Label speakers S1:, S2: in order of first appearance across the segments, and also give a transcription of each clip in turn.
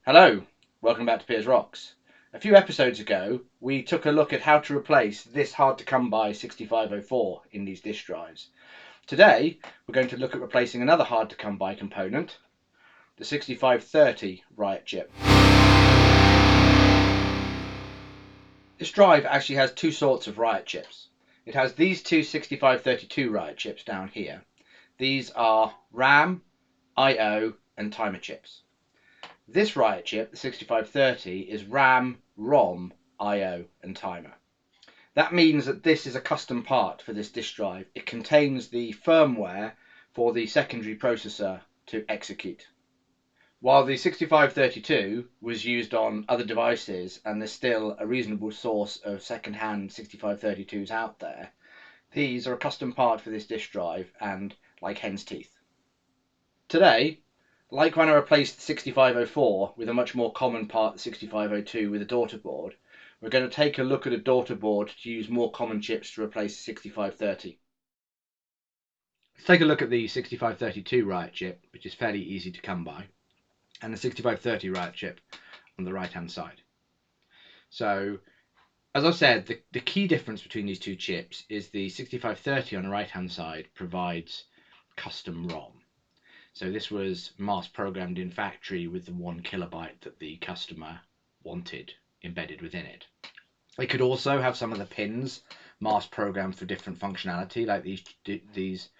S1: Hello, welcome back to Piers Rocks. A few episodes ago, we took a look at how to replace this hard to come by 6504 in these disk drives. Today, we're going to look at replacing another hard to come by component, the 6530 RIOT chip. This drive actually has two sorts of RIOT chips. It has these two 6532 RIOT chips down here. These are RAM, I/O and timer chips. This RIOT chip, the 6530, is RAM, ROM, I/O and timer. That means that this is a custom part for this disk drive. It contains the firmware for the secondary processor to execute. While the 6532 was used on other devices and there's still a reasonable source of second-hand 6532s out there, these are a custom part for this disk drive and like hen's teeth. Today, like when I replaced the 6504 with a much more common part, the 6502, with a daughter board, we're going to take a look at a daughter board to use more common chips to replace the 6530. Let's take a look at the 6532 RIOT chip, which is fairly easy to come by, and the 6530 RIOT chip on the right hand side. So, as I've said, the key difference between these two chips is the 6530 on the right hand side provides custom ROM. So this was mass programmed in factory with the 1 kilobyte that the customer wanted embedded within it. It could also have some of the pins mass programmed for different functionality, like these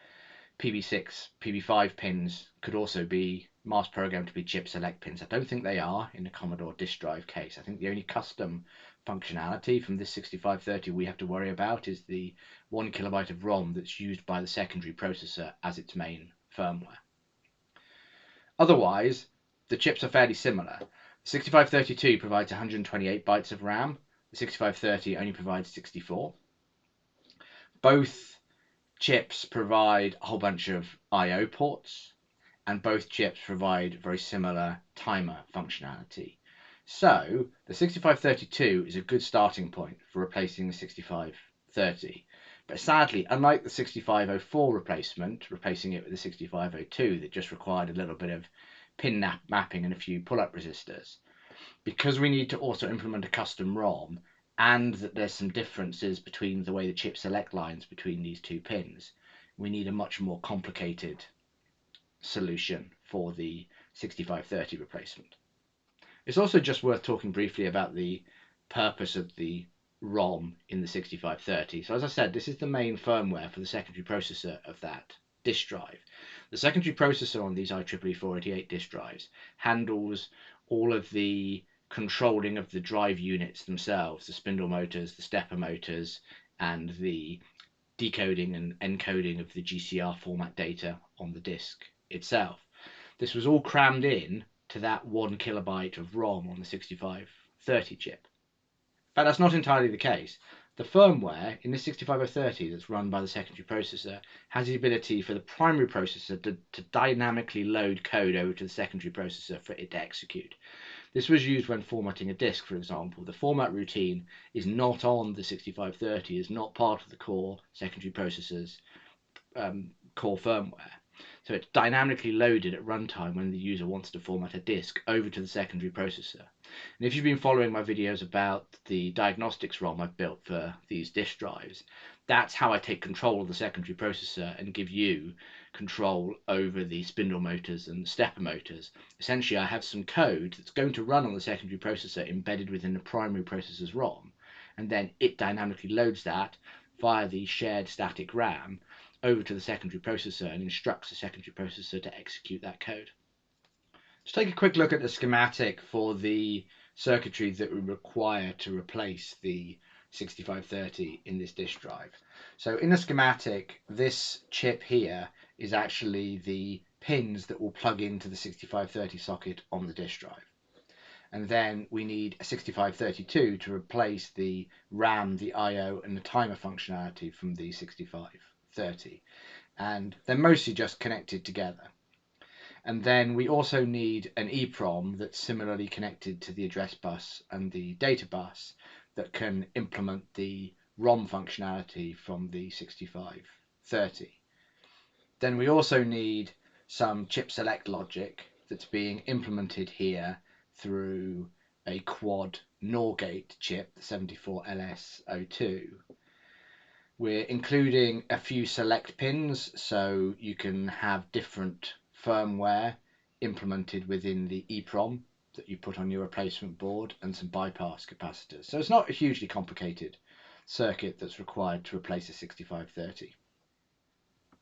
S1: PB6, PB5 pins could also be mass programmed to be chip select pins. I don't think they are in the Commodore disk drive case. I think the only custom functionality from this 6530 we have to worry about is the 1 kilobyte of ROM that's used by the secondary processor as its main firmware. Otherwise, the chips are fairly similar. The 6532 provides 128 bytes of RAM. The 6530 only provides 64. Both chips provide a whole bunch of I/O ports, and both chips provide very similar timer functionality. So the 6532 is a good starting point for replacing the 6530. But sadly, unlike the 6504 replacing it with the 6502 that just required a little bit of pin mapping and a few pull-up resistors, because we need to also implement a custom ROM and that there's some differences between the way the chip select lines between these two pins, we need a much more complicated solution for the 6530 replacement. It's also just worth talking briefly about the purpose of the ROM in the 6530. So as I said, this is the main firmware for the secondary processor of that disk drive. The secondary processor on these IEEE-488 disk drives handles all of the controlling of the drive units themselves, the spindle motors, the stepper motors, and the decoding and encoding of the GCR format data on the disk itself. This was all crammed in to that 1 kilobyte of ROM on the 6530 chip. But that's not entirely the case. The firmware in the 6530 that's run by the secondary processor has the ability for the primary processor to dynamically load code over to the secondary processor for it to execute. This was used when formatting a disk, for example. The format routine is not on the 6530, is not part of the core secondary processor's core firmware. So it's dynamically loaded at runtime when the user wants to format a disk over to the secondary processor. And if you've been following my videos about the diagnostics ROM I've built for these disk drives, that's how I take control of the secondary processor and give you control over the spindle motors and the stepper motors. Essentially, I have some code that's going to run on the secondary processor embedded within the primary processor's ROM, and then it dynamically loads that via the shared static RAM over to the secondary processor and instructs the secondary processor to execute that code. Let's take a quick look at the schematic for the circuitry that we require to replace the 6530 in this disk drive. So in the schematic, this chip here is actually the pins that will plug into the 6530 socket on the disk drive. And then we need a 6532 to replace the RAM, the I/O and the timer functionality from the 6530. And they're mostly just connected together. And then we also need an EPROM that's similarly connected to the address bus and the data bus that can implement the ROM functionality from the 6530. Then we also need some chip select logic that's being implemented here through a quad NOR gate chip, the 74LS02. We're including a few select pins so you can have different firmware implemented within the EPROM that you put on your replacement board, and some bypass capacitors. So it's not a hugely complicated circuit that's required to replace a 6530.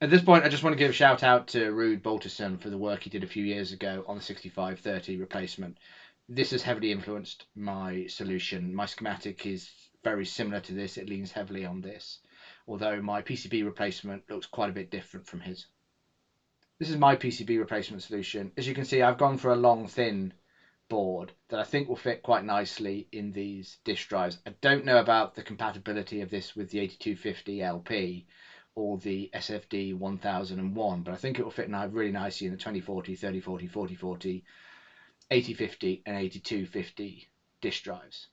S1: At this point, I just want to give a shout out to Ruud Balterson for the work he did a few years ago on the 6530 replacement. This has heavily influenced my solution. My schematic is very similar to this. It leans heavily on this, although my PCB replacement looks quite a bit different from his. This is my PCB replacement solution. As you can see, I've gone for a long, thin board that I think will fit quite nicely in these disk drives. I don't know about the compatibility of this with the 8250 LP or the SFD 1001, but I think it will fit really nicely in the 2040, 3040, 4040, 8050 and 8250 disk drives.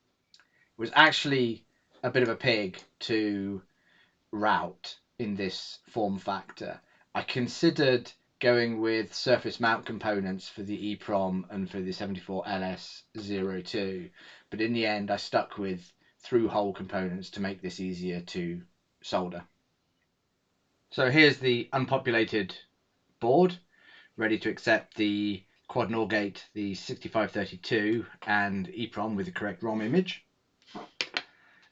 S1: It was actually a bit of a pig to RIOT in this form factor. I considered going with surface mount components for the EPROM and for the 74LS02, but in the end I stuck with through hole components to make this easier to solder. So here's the unpopulated board, ready to accept the quad NOR gate, the 6532 and EPROM with the correct ROM image. And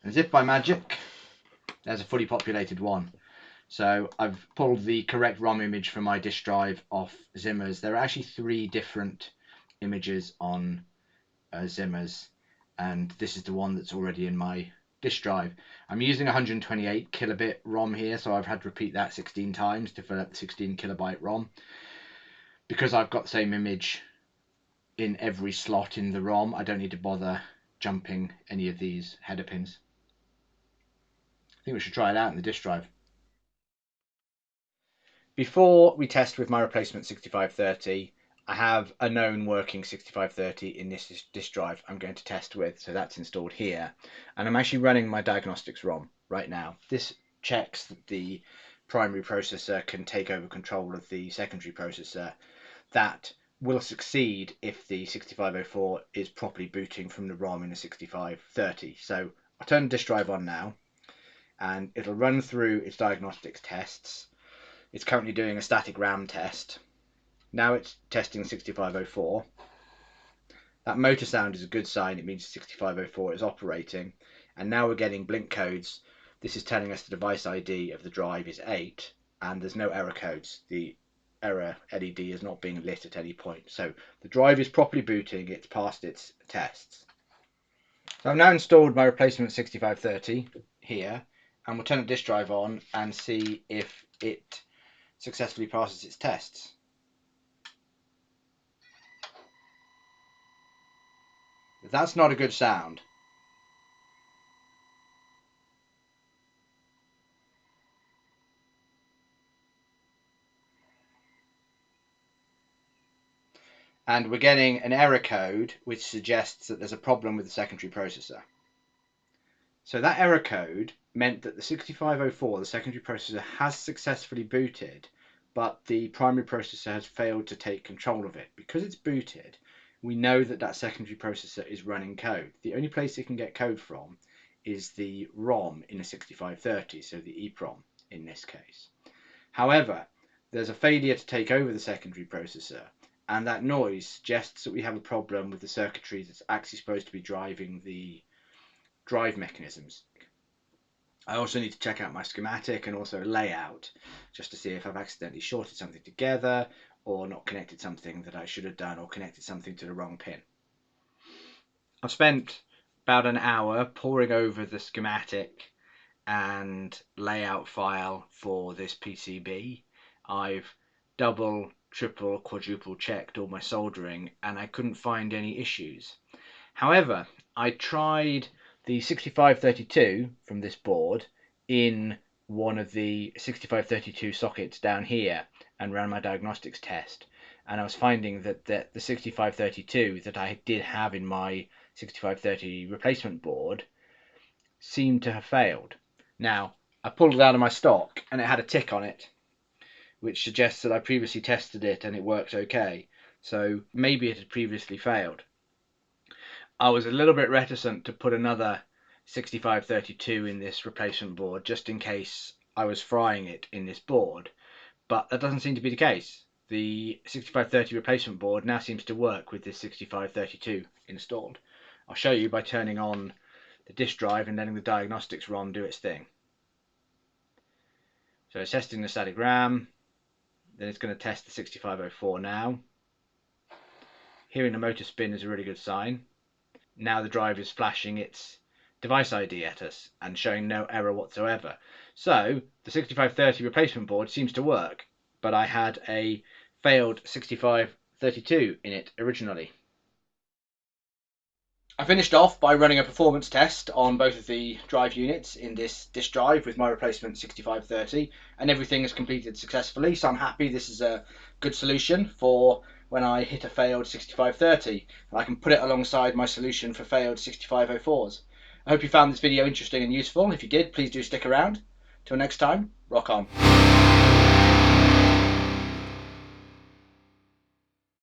S1: as if by magic, there's a fully populated one. So I've pulled the correct ROM image from my disk drive off Zimmer's. There are actually 3 different images on Zimmer's, and this is the one that's already in my disk drive. I'm using 128 kilobit ROM here, so I've had to repeat that 16 times to fill up the 16 kilobyte ROM. Because I've got the same image in every slot in the ROM, I don't need to bother jumping any of these header pins. I think we should try it out in the disk drive. Before we test with my replacement 6530, I have a known working 6530 in this disk drive I'm going to test with, so that's installed here. And I'm actually running my diagnostics ROM right now. This checks that the primary processor can take over control of the secondary processor. That will succeed if the 6504 is properly booting from the ROM in the 6530. So I'll turn the disk drive on now, and it'll run through its diagnostics tests. It's currently doing a static RAM test. Now it's testing 6504. That motor sound is a good sign. It means 6504 is operating. And now we're getting blink codes. This is telling us the device ID of the drive is 8, and there's no error codes. The error LED is not being lit at any point. So the drive is properly booting. It's passed its tests. So I've now installed my replacement 6530 here, and we'll turn the disk drive on and see if it successfully passes its tests. That's not a good sound. And we're getting an error code which suggests that there's a problem with the secondary processor. So that error code meant that the 6504, the secondary processor, has successfully booted, but the primary processor has failed to take control of it. Because it's booted, we know that that secondary processor is running code. The only place it can get code from is the ROM in a 6530, so the EPROM in this case. However, there's a failure to take over the secondary processor, and that noise suggests that we have a problem with the circuitry that's actually supposed to be driving the drive mechanisms. I also need to check out my schematic and also layout, just to see if I've accidentally shorted something together or not connected something that I should have done, or connected something to the wrong pin. I've spent about an hour poring over the schematic and layout file for this PCB. I've double, triple, quadruple checked all my soldering, and I couldn't find any issues. However, I tried the 6532 from this board in one of the 6532 sockets down here and ran my diagnostics test, and I was finding that the 6532 that I did have in my 6530 replacement board seemed to have failed. Now, I pulled it out of my stock and it had a tick on it, which suggests that I previously tested it and it worked okay. So maybe it had previously failed. I was a little bit reticent to put another 6532 in this replacement board just in case I was frying it in this board, but that doesn't seem to be the case. The 6530 replacement board now seems to work with this 6532 installed. I'll show you by turning on the disk drive and letting the diagnostics ROM do its thing. So it's testing the static RAM, then it's going to test the 6504 now. Hearing the motor spin is a really good sign. Now the drive is flashing its device ID at us and showing no error whatsoever. So the 6530 replacement board seems to work, but I had a failed 6532 in it originally. I finished off by running a performance test on both of the drive units in this disk drive with my replacement 6530, and everything is completed successfully, so I'm happy this is a good solution for when I hit a failed 6530, and I can put it alongside my solution for failed 6504s. I hope you found this video interesting and useful. If you did, please do stick around. Till next time, rock on.